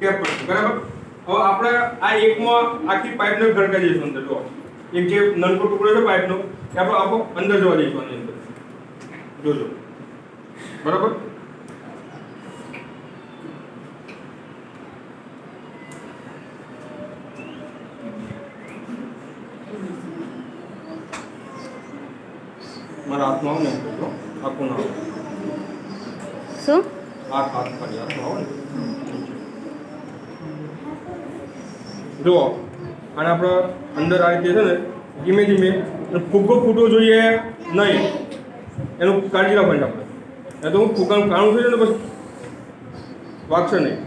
Tap કરશું બરાબર. હવે આપણે આ એકમાં આખી પાઇપને ગરકાઈ દઈશું અંદર. જો એક જે નાનકો ટુકડો છે પાઇપનો એ આપણે આખો અંદર જવા દઈશું આની અંદર. જોજો બરાબર. મારા હાથમાં આવું ને તો આખું ના આવે. શું હાથ ખાલી હાથમાં આવો ને. જુઓ આને આપણે અંદર આ રીતે છે ને ધીમે ધીમે ફુગ્ગો ફૂટવો જોઈએ નહીં, એનું કાળજી રાખવાની આપણે. એ તો હું ફુગ્ગાનું કાણું થઈ જાય ને બસ વાગશે નહીં.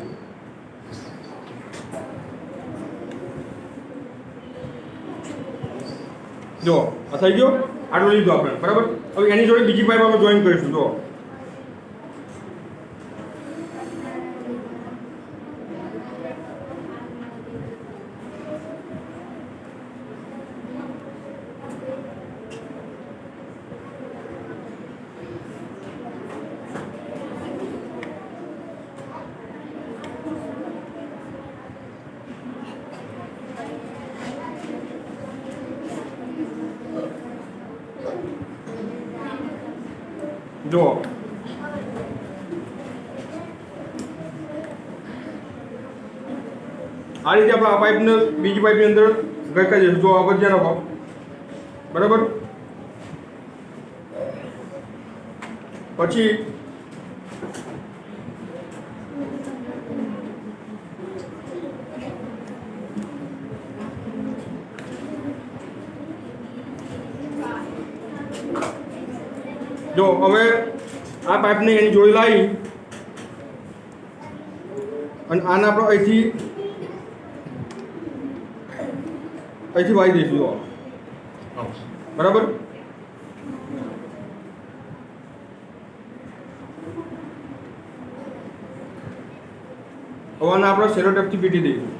જો આ થઈ ગયો, આટલું લીધું આપણે બરાબર. હવે એની જોડે બીજી પાઇપ આપણે જોઈન કરીશું. જો જો આ રીતે આપણે આ પાઇપને બીજી પાઇપની અંદર ગરકાઈ દઈશું. જો આ બધે નાખો બરાબર. પછી જો હવે આ પાઇપને એની જોઈ લાવી અને આને આપણે અહીંથી વાળી દઈશું. જો બરાબર. હવે આને આપણે સેલો ટેપથી પીટી દઈશું.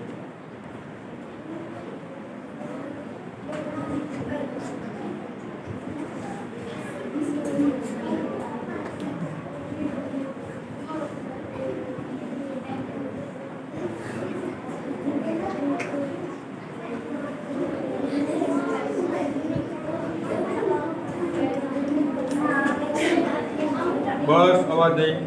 બસ અવાજ નહીં.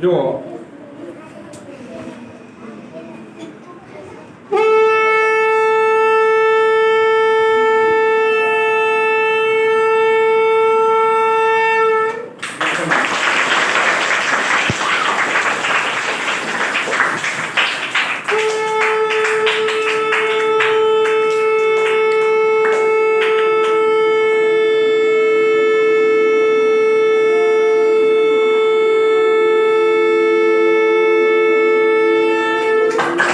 જો